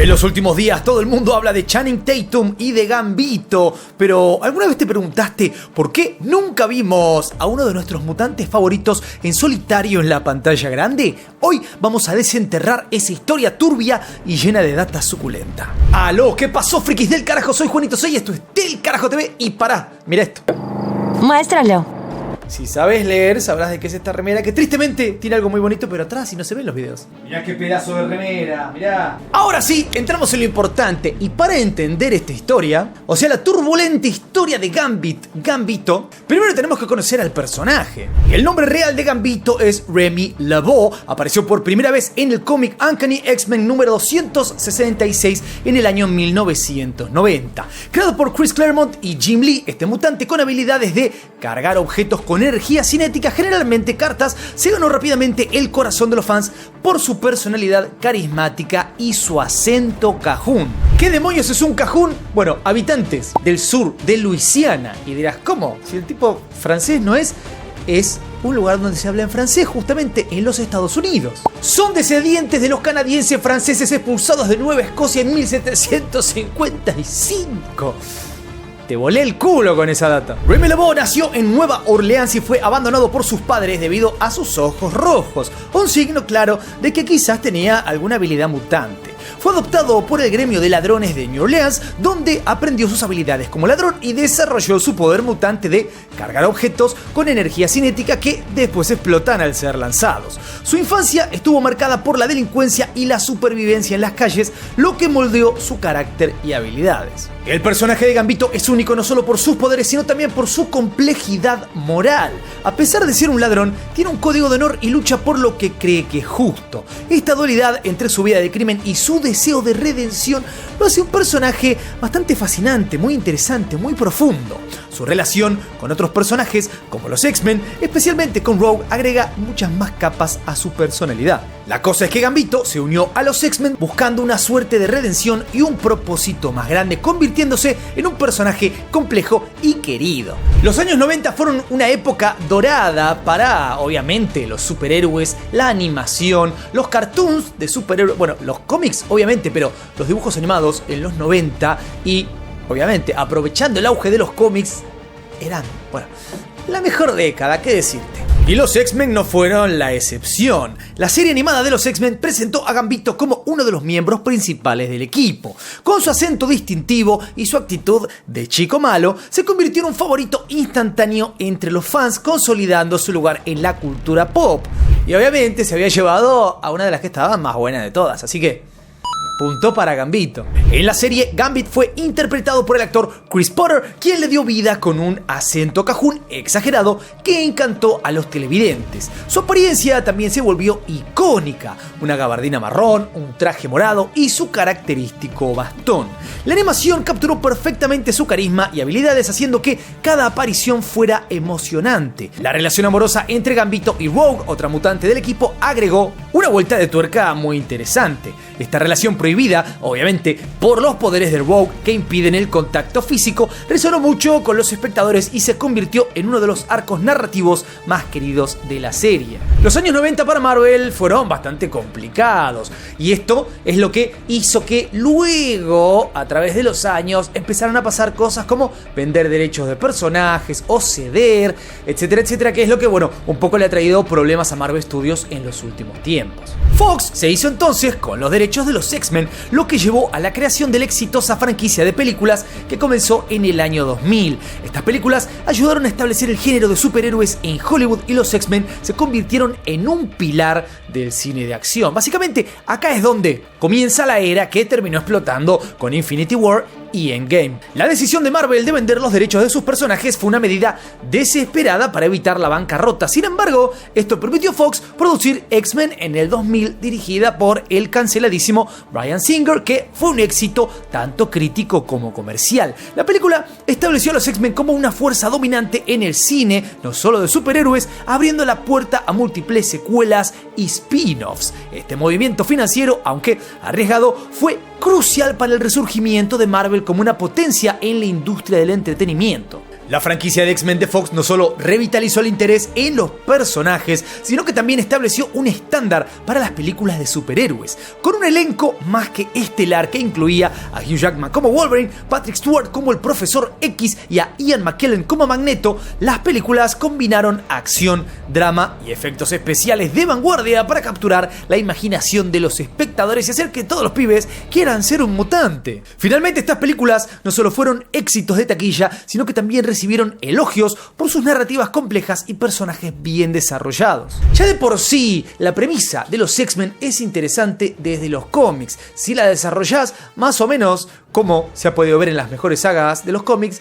En los últimos días todo el mundo habla de Channing Tatum y de Gambito, pero ¿alguna vez te preguntaste por qué nunca vimos a uno de nuestros mutantes favoritos en solitario en la pantalla grande? Hoy vamos a desenterrar esa historia turbia y llena de data suculenta. ¡Aló! ¿Qué pasó, frikis del carajo? Soy Juanito Soy, esto es Del Carajo TV y pará, mira esto. Muéstralo. Si sabes leer, sabrás de qué es esta remera, que tristemente tiene algo muy bonito, pero atrás y no se ven los videos. Mirá qué pedazo de remera, mirá. Ahora sí, entramos en lo importante. Y para entender esta historia, o sea, la turbulenta historia de Gambito, primero tenemos que conocer al personaje. El nombre real de Gambito es Remy LeBeau. Apareció por primera vez en el cómic Uncanny X-Men número 266 en el año 1990. Creado por Chris Claremont y Jim Lee, este mutante con habilidades de cargar objetos con energía cinética, generalmente cartas, se ganó rápidamente el corazón de los fans por su personalidad carismática y su acento cajún. ¿Qué demonios es un cajún? Bueno, habitantes del sur de Luisiana. Y dirás, ¿cómo? Si el tipo francés no es un lugar donde se habla en francés, justamente en los Estados Unidos. Son descendientes de los canadienses franceses expulsados de Nueva Escocia en 1755. Te volé el culo con esa data. Remy LeBeau nació en Nueva Orleans y fue abandonado por sus padres debido a sus ojos rojos, un signo claro de que quizás tenía alguna habilidad mutante. Fue adoptado por el gremio de ladrones de New Orleans, donde aprendió sus habilidades como ladrón y desarrolló su poder mutante de cargar objetos con energía cinética que después explotan al ser lanzados. Su infancia estuvo marcada por la delincuencia y la supervivencia en las calles, lo que moldeó su carácter y habilidades. El personaje de Gambito es único no solo por sus poderes, sino también por su complejidad moral. A pesar de ser un ladrón, tiene un código de honor y lucha por lo que cree que es justo. Esta dualidad entre su vida de crimen y su deseo de redención lo hace un personaje bastante fascinante, muy interesante, muy profundo. Su relación con otros personajes, como los X-Men, especialmente con Rogue, agrega muchas más capas a su personalidad. La cosa es que Gambito se unió a los X-Men buscando una suerte de redención y un propósito más grande, convirtiéndose en un personaje complejo y querido. Los años 90 fueron una época dorada para, obviamente, los superhéroes, la animación, los cartoons de superhéroes, bueno, los cómics, obviamente, pero los dibujos animados en los 90 y, obviamente, aprovechando el auge de los cómics, eran, bueno, la mejor década, ¿qué decirte? Y los X-Men no fueron la excepción. La serie animada de los X-Men presentó a Gambito como uno de los miembros principales del equipo. Con su acento distintivo y su actitud de chico malo, se convirtió en un favorito instantáneo entre los fans, consolidando su lugar en la cultura pop. Y obviamente se había llevado a una de las que estaban más buenas de todas, así que punto para Gambito. En la serie, Gambit fue interpretado por el actor Chris Potter, quien le dio vida con un acento cajún exagerado que encantó a los televidentes. Su apariencia también se volvió icónica: una gabardina marrón, un traje morado y su característico bastón. La animación capturó perfectamente su carisma y habilidades, haciendo que cada aparición fuera emocionante. La relación amorosa entre Gambito y Rogue, otra mutante del equipo, agregó una vuelta de tuerca muy interesante. Esta relación prohibida, obviamente, por los poderes de Rogue que impiden el contacto físico, resonó mucho con los espectadores y se convirtió en uno de los arcos narrativos más queridos de la serie. Los años 90 para Marvel fueron bastante complicados, y esto es lo que hizo que luego, a través de los años, empezaron a pasar cosas como vender derechos de personajes o ceder, etcétera, etcétera, que es lo que, bueno, un poco le ha traído problemas a Marvel Studios en los últimos tiempos. Fox se hizo entonces con los derechos de los X-Men, lo que llevó a la creación de la exitosa franquicia de películas que comenzó en el año 2000. Estas películas ayudaron a establecer el género de superhéroes en Hollywood y los X-Men se convirtieron en un pilar del cine de acción. Básicamente, acá es donde comienza la era que terminó explotando con Infinity War y Endgame. La decisión de Marvel de vender los derechos de sus personajes fue una medida desesperada para evitar la bancarrota. Sin embargo, esto permitió a Fox producir X-Men en el 2000, dirigida por el canceladísimo Bryan Singer, que fue un éxito tanto crítico como comercial. La película estableció a los X-Men como una fuerza dominante en el cine, no solo de superhéroes, abriendo la puerta a múltiples secuelas y spin-offs. Este movimiento financiero, aunque arriesgado, fue crucial para el resurgimiento de Marvel como una potencia en la industria del entretenimiento. La franquicia de X-Men de Fox no solo revitalizó el interés en los personajes, sino que también estableció un estándar para las películas de superhéroes, con un elenco más que estelar que incluía a Hugh Jackman como Wolverine, Patrick Stewart como el Profesor X y a Ian McKellen como Magneto. Las películas combinaron acción, drama y efectos especiales de vanguardia para capturar la imaginación de los espectadores y hacer que todos los pibes quieran ser un mutante. Finalmente, estas películas no solo fueron éxitos de taquilla, sino que también recibieron elogios por sus narrativas complejas y personajes bien desarrollados. Ya de por sí, la premisa de los X-Men es interesante desde los cómics. Si la desarrollás más o menos como se ha podido ver en las mejores sagas de los cómics,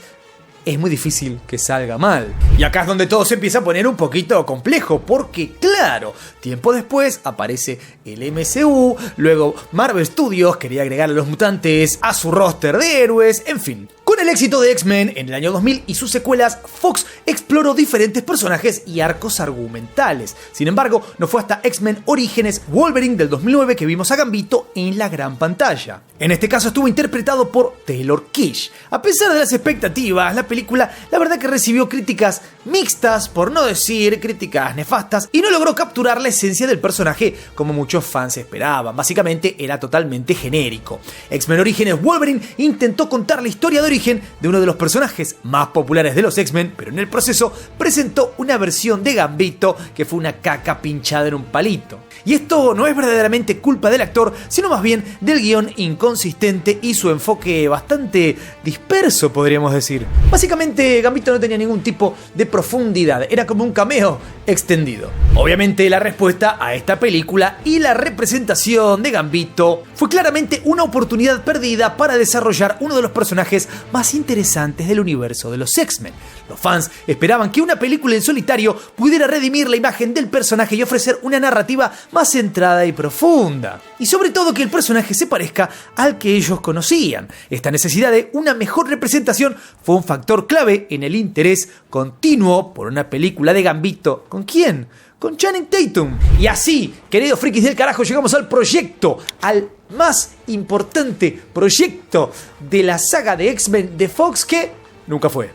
es muy difícil que salga mal. Y acá es donde todo se empieza a poner un poquito complejo, porque claro, tiempo después aparece el MCU, luego Marvel Studios quería agregar a los mutantes a su roster de héroes, en fin. Con el éxito de X-Men en el año 2000 y sus secuelas, Fox exploró diferentes personajes y arcos argumentales. Sin embargo, no fue hasta X-Men Orígenes Wolverine del 2009 que vimos a Gambito en la gran pantalla. En este caso estuvo interpretado por Taylor Kitsch. A pesar de las expectativas, la película la verdad que recibió críticas mixtas, por no decir críticas nefastas, y no logró capturar la esencia del personaje como muchos fans esperaban. Básicamente era totalmente genérico. X-Men Orígenes Wolverine intentó contar la historia de origen de uno de los personajes más populares de los X-Men, pero en el proceso presentó una versión de Gambito que fue una caca pinchada en un palito. Y esto no es verdaderamente culpa del actor, sino más bien del guión inconsistente y su enfoque bastante disperso, podríamos decir. Básicamente, Gambito no tenía ningún tipo de profundidad, era como un cameo extendido. Obviamente, la respuesta a esta película y la representación de Gambito fue claramente una oportunidad perdida para desarrollar uno de los personajes más interesantes del universo de los X-Men. Los fans esperaban que una película en solitario pudiera redimir la imagen del personaje y ofrecer una narrativa más centrada y profunda. Y sobre todo que el personaje se parezca al que ellos conocían. Esta necesidad de una mejor representación fue un factor clave en el interés continuo por una película de Gambito. ¿Con quién? Con Channing Tatum. Y así, queridos frikis del carajo, llegamos al proyecto, al más importante proyecto de la saga de X-Men de Fox, que nunca fue.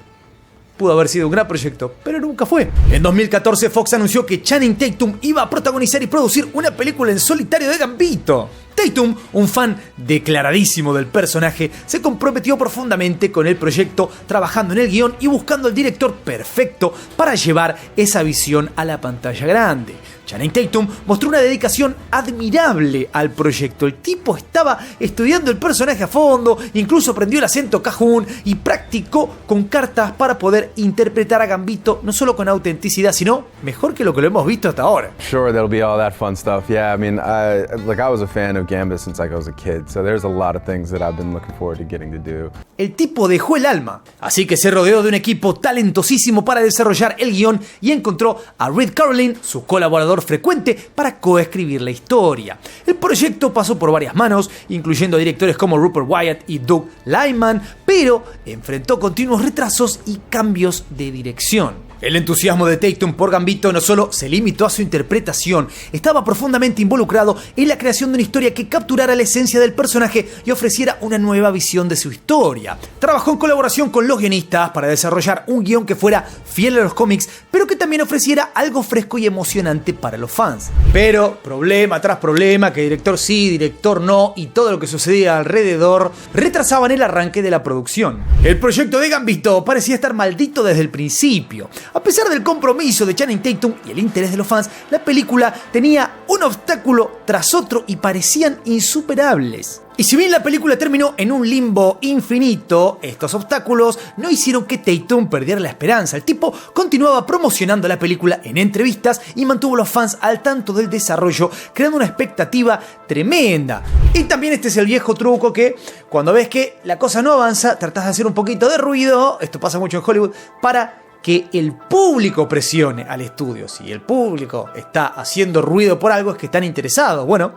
Pudo haber sido un gran proyecto, pero nunca fue. En 2014, Fox anunció que Channing Tatum iba a protagonizar y producir una película en solitario de Gambito. Tatum, un fan declaradísimo del personaje, se comprometió profundamente con el proyecto, trabajando en el guión y buscando al director perfecto para llevar esa visión a la pantalla grande. Channing Tatum mostró una dedicación admirable al proyecto. El tipo estaba estudiando el personaje a fondo, incluso aprendió el acento cajún y practicó con cartas para poder interpretar a Gambito no solo con autenticidad, sino mejor que lo hemos visto hasta ahora. Sure, there'll be all that fun stuff. Yeah, I mean, I was a fan of Gambit since I was a kid, so there's a lot of things that I've been looking forward to getting to do. El tipo dejó el alma, así que se rodeó de un equipo talentosísimo para desarrollar el guión y encontró a Reed Carlin, su colaborador frecuente, para coescribir la historia. El proyecto pasó por varias manos, incluyendo a directores como Rupert Wyatt y Doug Liman, pero enfrentó continuos retrasos y cambios de dirección. El entusiasmo de Tatum por Gambito no solo se limitó a su interpretación, estaba profundamente involucrado en la creación de una historia que capturara la esencia del personaje y ofreciera una nueva visión de su historia. Trabajó en colaboración con los guionistas para desarrollar un guión que fuera fiel a los cómics, pero que también ofreciera algo fresco y emocionante para los fans. Pero problema tras problema, que director sí, director no y todo lo que sucedía alrededor retrasaban el arranque de la producción. El proyecto de Gambito parecía estar maldito desde el principio. A pesar del compromiso de Channing Tatum y el interés de los fans, la película tenía un obstáculo tras otro y parecían insuperables. Y si bien la película terminó en un limbo infinito, estos obstáculos no hicieron que Tatum perdiera la esperanza. El tipo continuaba promocionando la película en entrevistas y mantuvo a los fans al tanto del desarrollo, creando una expectativa tremenda. Y también este es el viejo truco que cuando ves que la cosa no avanza, tratás de hacer un poquito de ruido, esto pasa mucho en Hollywood, para que el público presione al estudio. Si el público está haciendo ruido por algo, es que están interesados. Bueno,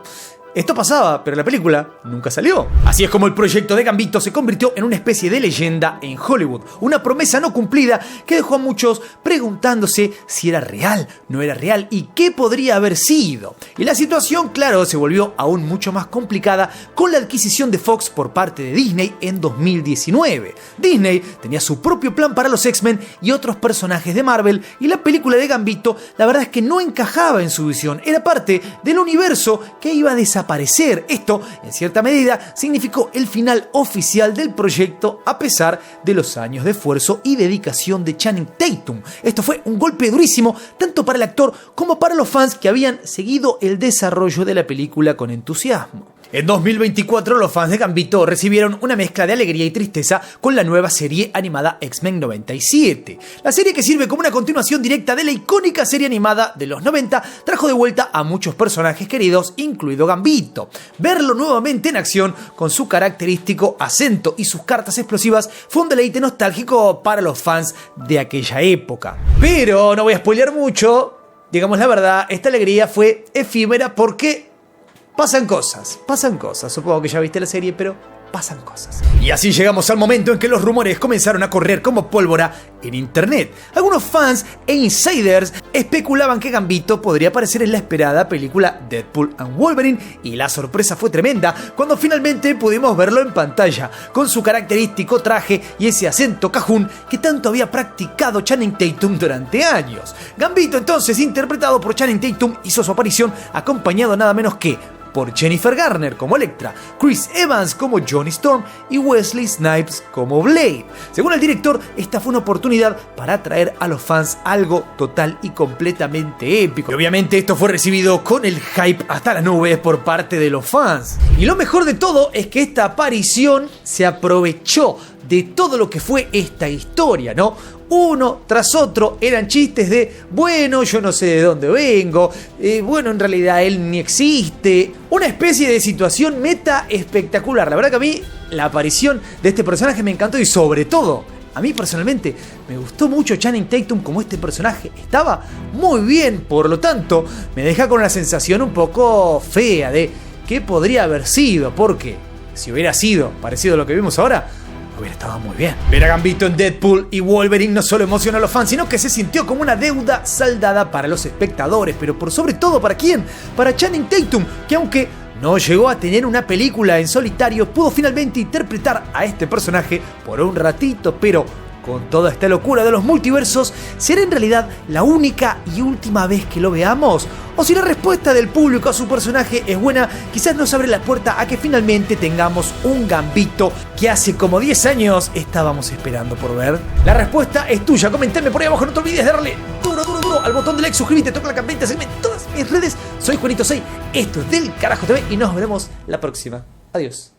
Esto pasaba, pero la película nunca salió. Así es como el proyecto de Gambito se convirtió en una especie de leyenda en Hollywood, una promesa no cumplida que dejó a muchos preguntándose si era real, no era real y qué podría haber sido. Y la situación, claro, se volvió aún mucho más complicada con la adquisición de Fox por parte de Disney en 2019. Disney tenía su propio plan para los X-Men y otros personajes de Marvel, y la película de Gambito la verdad es que no encajaba en su visión, era parte del universo que iba a desaparecer. Esto, en cierta medida, significó el final oficial del proyecto a pesar de los años de esfuerzo y dedicación de Channing Tatum. Esto fue un golpe durísimo tanto para el actor como para los fans que habían seguido el desarrollo de la película con entusiasmo. En 2024, los fans de Gambito recibieron una mezcla de alegría y tristeza con la nueva serie animada X-Men 97. La serie, que sirve como una continuación directa de la icónica serie animada de los 90, trajo de vuelta a muchos personajes queridos, incluido Gambito. Verlo nuevamente en acción, con su característico acento y sus cartas explosivas, fue un deleite nostálgico para los fans de aquella época. Pero no voy a spoilear mucho, digamos la verdad, esta alegría fue efímera porque pasan cosas. Supongo que ya viste la serie, pero pasan cosas. Y así llegamos al momento en que los rumores comenzaron a correr como pólvora en internet. Algunos fans e insiders especulaban que Gambito podría aparecer en la esperada película Deadpool and Wolverine, y la sorpresa fue tremenda cuando finalmente pudimos verlo en pantalla, con su característico traje y ese acento cajún que tanto había practicado Channing Tatum durante años. Gambito, entonces interpretado por Channing Tatum, hizo su aparición acompañado nada menos que por Jennifer Garner como Elektra, Chris Evans como Johnny Storm y Wesley Snipes como Blade. Según el director, esta fue una oportunidad para atraer a los fans algo total y completamente épico. Y obviamente esto fue recibido con el hype hasta las nubes por parte de los fans. Y lo mejor de todo es que esta aparición se aprovechó de todo lo que fue esta historia, ¿no? Uno tras otro eran chistes de, bueno, yo no sé de dónde vengo, bueno, en realidad él ni existe. Una especie de situación meta espectacular. La verdad que a mí la aparición de este personaje me encantó, y sobre todo, a mí personalmente me gustó mucho Channing Tatum como este personaje. Estaba muy bien, por lo tanto, me deja con una sensación un poco fea de qué podría haber sido, porque si hubiera sido parecido a lo que vimos ahora, hubiera estado muy bien. Ver a Gambito en Deadpool y Wolverine no solo emocionó a los fans, sino que se sintió como una deuda saldada para los espectadores. Pero por sobre todo, ¿para quién? Para Channing Tatum, que aunque no llegó a tener una película en solitario, pudo finalmente interpretar a este personaje por un ratito, pero con toda esta locura de los multiversos, ¿será en realidad la única y última vez que lo veamos? O si la respuesta del público a su personaje es buena, quizás nos abre la puerta a que finalmente tengamos un Gambito que hace como 10 años estábamos esperando por ver. La respuesta es tuya, comentame por ahí abajo, no te olvides de darle duro al botón de like, suscríbete, toca la campanita, sígueme en todas mis redes. Soy Juanito 6, esto es Del Carajo TV y nos veremos la próxima. Adiós.